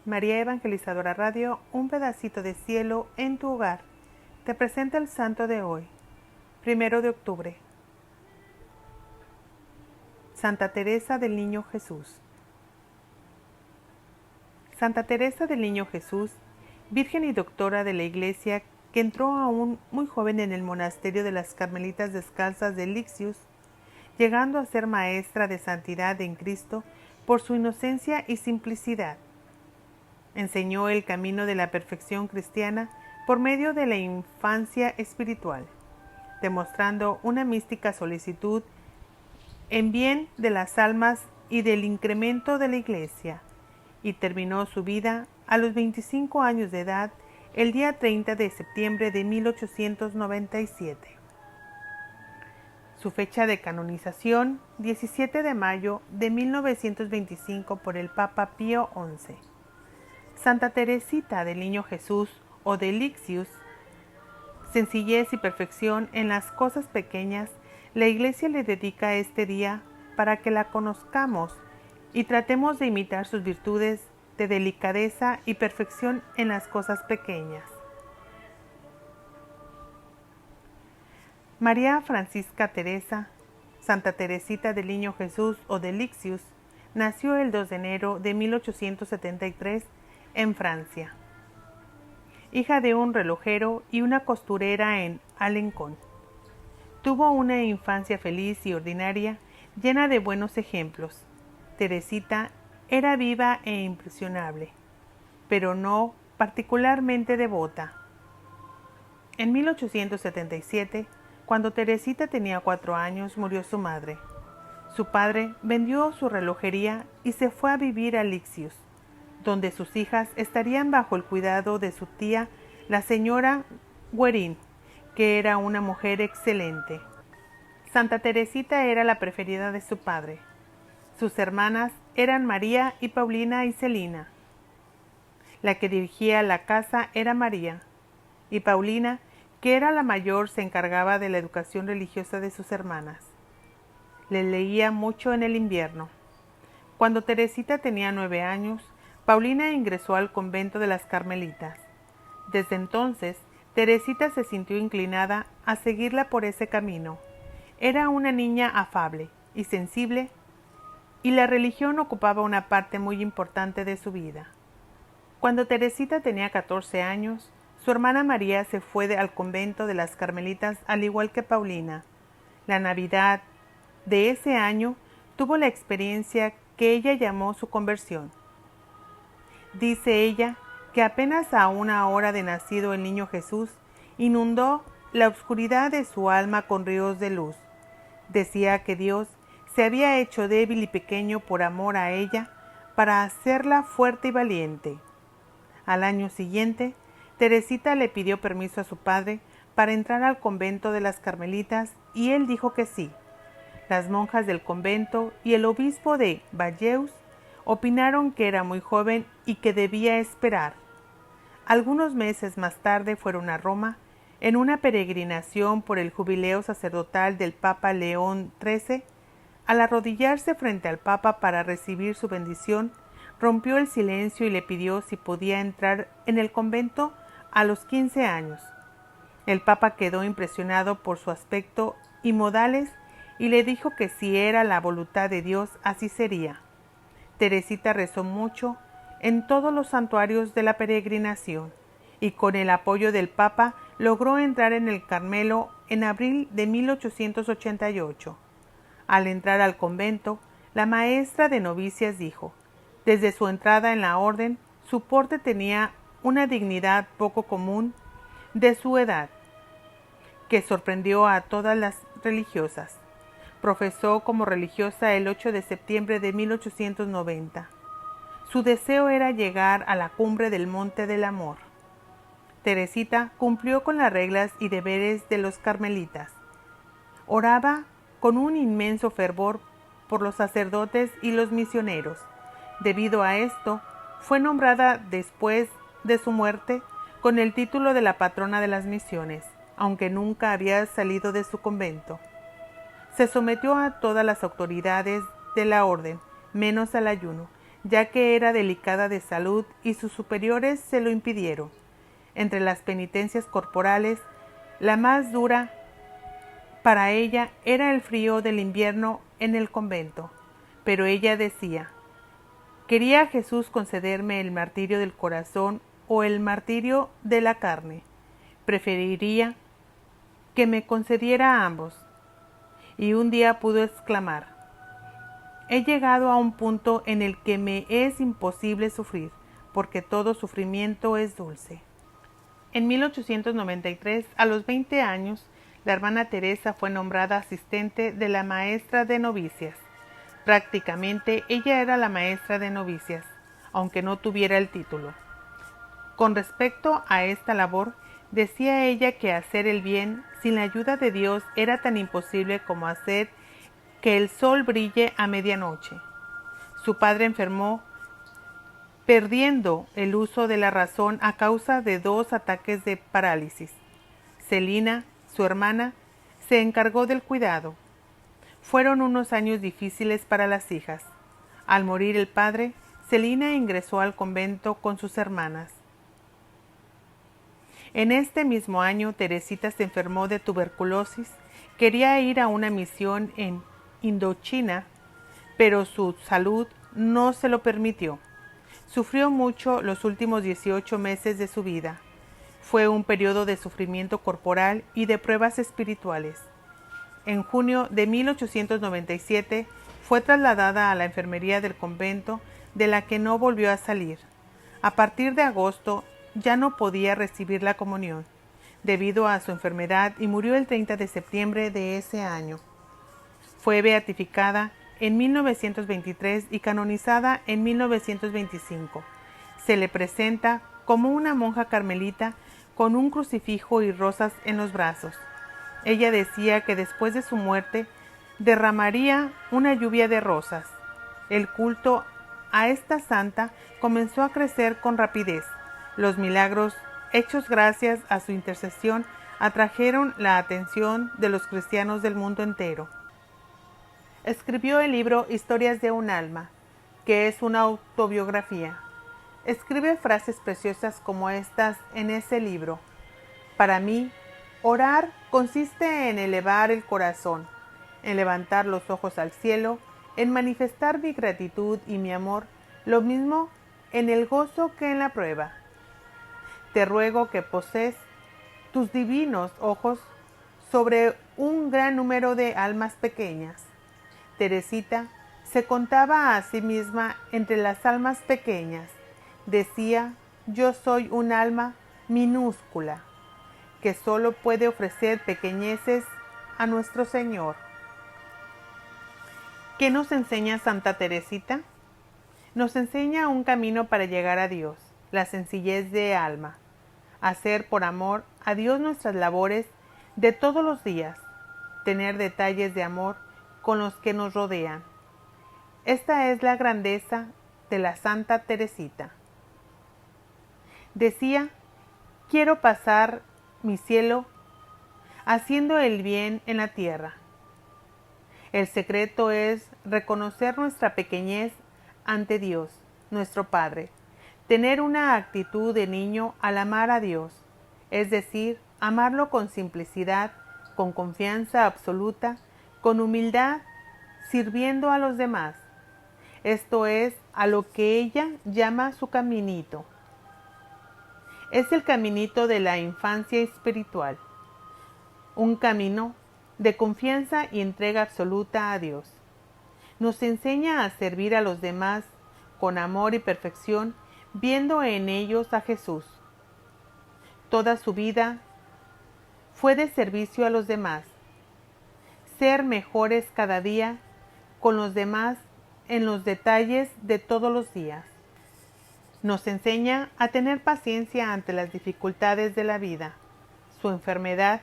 María Evangelizadora Radio, un pedacito de cielo en tu hogar. Te presenta el santo de hoy, 1 de octubre. Santa Teresa del Niño Jesús. Santa Teresa del Niño Jesús, virgen y doctora de la Iglesia, que entró aún muy joven en el monasterio de las Carmelitas Descalzas de Lixius, llegando a ser maestra de santidad en Cristo por su inocencia y simplicidad. Enseñó el camino de la perfección cristiana por medio de la infancia espiritual, demostrando una mística solicitud en bien de las almas y del incremento de la Iglesia, y terminó su vida a los 25 años de edad el día 30 de septiembre de 1897. Su fecha de canonización, 17 de mayo de 1925 por el Papa Pío XI. Santa Teresita del Niño Jesús o de Lixius, sencillez y perfección en las cosas pequeñas, la Iglesia le dedica este día para que la conozcamos y tratemos de imitar sus virtudes de delicadeza y perfección en las cosas pequeñas. María Francisca Teresa, Santa Teresita del Niño Jesús o de Lixius, nació el 2 de enero de 1873 en Francia, hija de un relojero y una costurera en Alencón. Tuvo una infancia feliz y ordinaria, llena de buenos ejemplos. Teresita era viva e impresionable, pero no particularmente devota. En 1877, cuando Teresita tenía 4 años, murió su madre. Su padre vendió su relojería y se fue a vivir a Lixius, donde sus hijas estarían bajo el cuidado de su tía, la señora Guerin, que era una mujer excelente. Santa Teresita era la preferida de su padre. Sus hermanas eran María y Paulina y Celina. La que dirigía la casa era María, y Paulina, que era la mayor, se encargaba de la educación religiosa de sus hermanas. Le leía mucho en el invierno. Cuando Teresita tenía 9 años, Paulina ingresó al convento de las Carmelitas. Desde entonces, Teresita se sintió inclinada a seguirla por ese camino. Era una niña afable y sensible, y la religión ocupaba una parte muy importante de su vida. Cuando Teresita tenía 14 años, su hermana María se fue al convento de las Carmelitas al igual que Paulina. La Navidad de ese año tuvo la experiencia que ella llamó su conversión. Dice ella que apenas a 1 hora de nacido el niño Jesús inundó la oscuridad de su alma con ríos de luz. Decía que Dios se había hecho débil y pequeño por amor a ella para hacerla fuerte y valiente. Al año siguiente, Teresita le pidió permiso a su padre para entrar al convento de las Carmelitas y él dijo que sí. Las monjas del convento y el obispo de Valleus opinaron que era muy joven y que debía esperar. Algunos meses más tarde fueron a Roma en una peregrinación por el jubileo sacerdotal del Papa León XIII. Al arrodillarse frente al Papa para recibir su bendición, rompió el silencio y le pidió si podía entrar en el convento a los 15 años. El Papa quedó impresionado por su aspecto y modales y le dijo que si era la voluntad de Dios, así sería. Teresita rezó mucho en todos los santuarios de la peregrinación y con el apoyo del Papa logró entrar en el Carmelo en abril de 1888. Al entrar al convento, la maestra de novicias dijo: desde su entrada en la orden, su porte tenía una dignidad poco común de su edad, que sorprendió a todas las religiosas. Profesó como religiosa el 8 de septiembre de 1890. Su deseo era llegar a la cumbre del Monte del Amor. Teresita cumplió con las reglas y deberes de los carmelitas. Oraba con un inmenso fervor por los sacerdotes y los misioneros. Debido a esto, fue nombrada después de su muerte con el título de la patrona de las misiones, aunque nunca había salido de su convento. Se sometió a todas las autoridades de la orden, menos al ayuno, ya que era delicada de salud y sus superiores se lo impidieron. Entre las penitencias corporales, la más dura para ella era el frío del invierno en el convento, pero ella decía: ¿quería Jesús concederme el martirio del corazón o el martirio de la carne? Preferiría que me concediera ambos. Y un día pudo exclamar: he llegado a un punto en el que me es imposible sufrir, porque todo sufrimiento es dulce. En 1893, a los 20 años, la hermana Teresa fue nombrada asistente de la maestra de novicias. Prácticamente ella era la maestra de novicias, aunque no tuviera el título. Con respecto a esta labor, decía ella que hacer el bien sin la ayuda de Dios era tan imposible como hacer que el sol brille a medianoche. Su padre enfermó, perdiendo el uso de la razón a causa de 2 ataques de parálisis. Celina, su hermana, se encargó del cuidado. Fueron unos años difíciles para las hijas. Al morir el padre, Celina ingresó al convento con sus hermanas. En este mismo año, Teresita se enfermó de tuberculosis. Quería ir a una misión en Indochina, pero su salud no se lo permitió. Sufrió mucho los últimos 18 meses de su vida. Fue un periodo de sufrimiento corporal y de pruebas espirituales. En junio de 1897 fue trasladada a la enfermería del convento, de la que no volvió a salir. A partir de agosto ya no podía recibir la comunión, debido a su enfermedad, y murió el 30 de septiembre de ese año. Fue beatificada en 1923 y canonizada en 1925. Se le presenta como una monja carmelita con un crucifijo y rosas en los brazos. Ella decía que después de su muerte derramaría una lluvia de rosas. El culto a esta santa comenzó a crecer con rapidez. Los milagros hechos gracias a su intercesión atrajeron la atención de los cristianos del mundo entero. Escribió el libro Historias de un alma, que es una autobiografía. Escribe frases preciosas como estas en ese libro. Para mí, orar consiste en elevar el corazón, en levantar los ojos al cielo, en manifestar mi gratitud y mi amor, lo mismo en el gozo que en la prueba. Te ruego que poses tus divinos ojos sobre un gran número de almas pequeñas. Teresita se contaba a sí misma entre las almas pequeñas. Decía: yo soy un alma minúscula, que solo puede ofrecer pequeñeces a nuestro Señor. ¿Qué nos enseña Santa Teresita? Nos enseña un camino para llegar a Dios, la sencillez de alma, hacer por amor a Dios nuestras labores de todos los días, tener detalles de amor con los que nos rodean. Esta es la grandeza de la Santa Teresita. Decía: quiero pasar mi cielo haciendo el bien en la tierra. El secreto es reconocer nuestra pequeñez ante Dios, nuestro Padre, tener una actitud de niño al amar a Dios, es decir, amarlo con simplicidad, con confianza absoluta, con humildad, sirviendo a los demás. Esto es a lo que ella llama su caminito. Es el caminito de la infancia espiritual, un camino de confianza y entrega absoluta a Dios. Nos enseña a servir a los demás con amor y perfección, viendo en ellos a Jesús. Toda su vida fue de servicio a los demás, ser mejores cada día con los demás en los detalles de todos los días. Nos enseña a tener paciencia ante las dificultades de la vida. Su enfermedad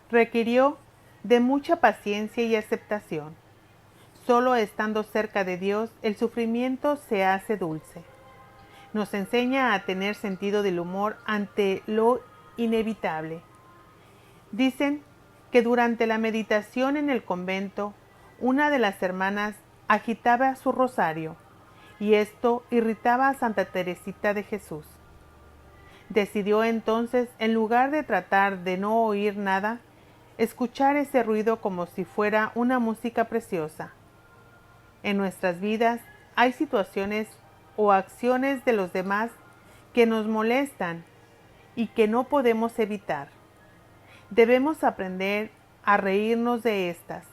requirió de mucha paciencia y aceptación. Solo estando cerca de Dios, el sufrimiento se hace dulce. Nos enseña a tener sentido del humor ante lo inevitable. Dicen que durante la meditación en el convento, una de las hermanas agitaba su rosario y esto irritaba a Santa Teresita de Jesús. Decidió entonces, en lugar de tratar de no oír nada, escuchar ese ruido como si fuera una música preciosa. En nuestras vidas hay situaciones o acciones de los demás que nos molestan y que no podemos evitar. Debemos aprender a reírnos de estas,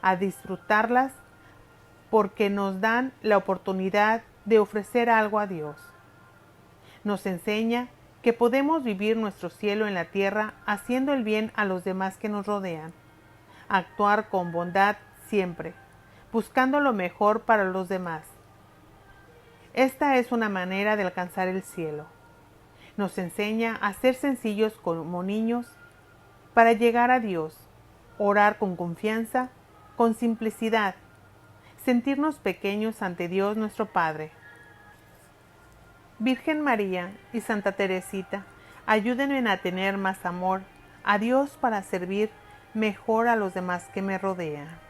a disfrutarlas, porque nos dan la oportunidad de ofrecer algo a Dios. Nos enseña que podemos vivir nuestro cielo en la tierra haciendo el bien a los demás que nos rodean, actuar con bondad siempre, buscando lo mejor para los demás. Esta es una manera de alcanzar el cielo. Nos enseña a ser sencillos como niños para llegar a Dios, orar con confianza, con simplicidad, sentirnos pequeños ante Dios nuestro Padre. Virgen María y Santa Teresita, ayúdenme a tener más amor a Dios para servir mejor a los demás que me rodean.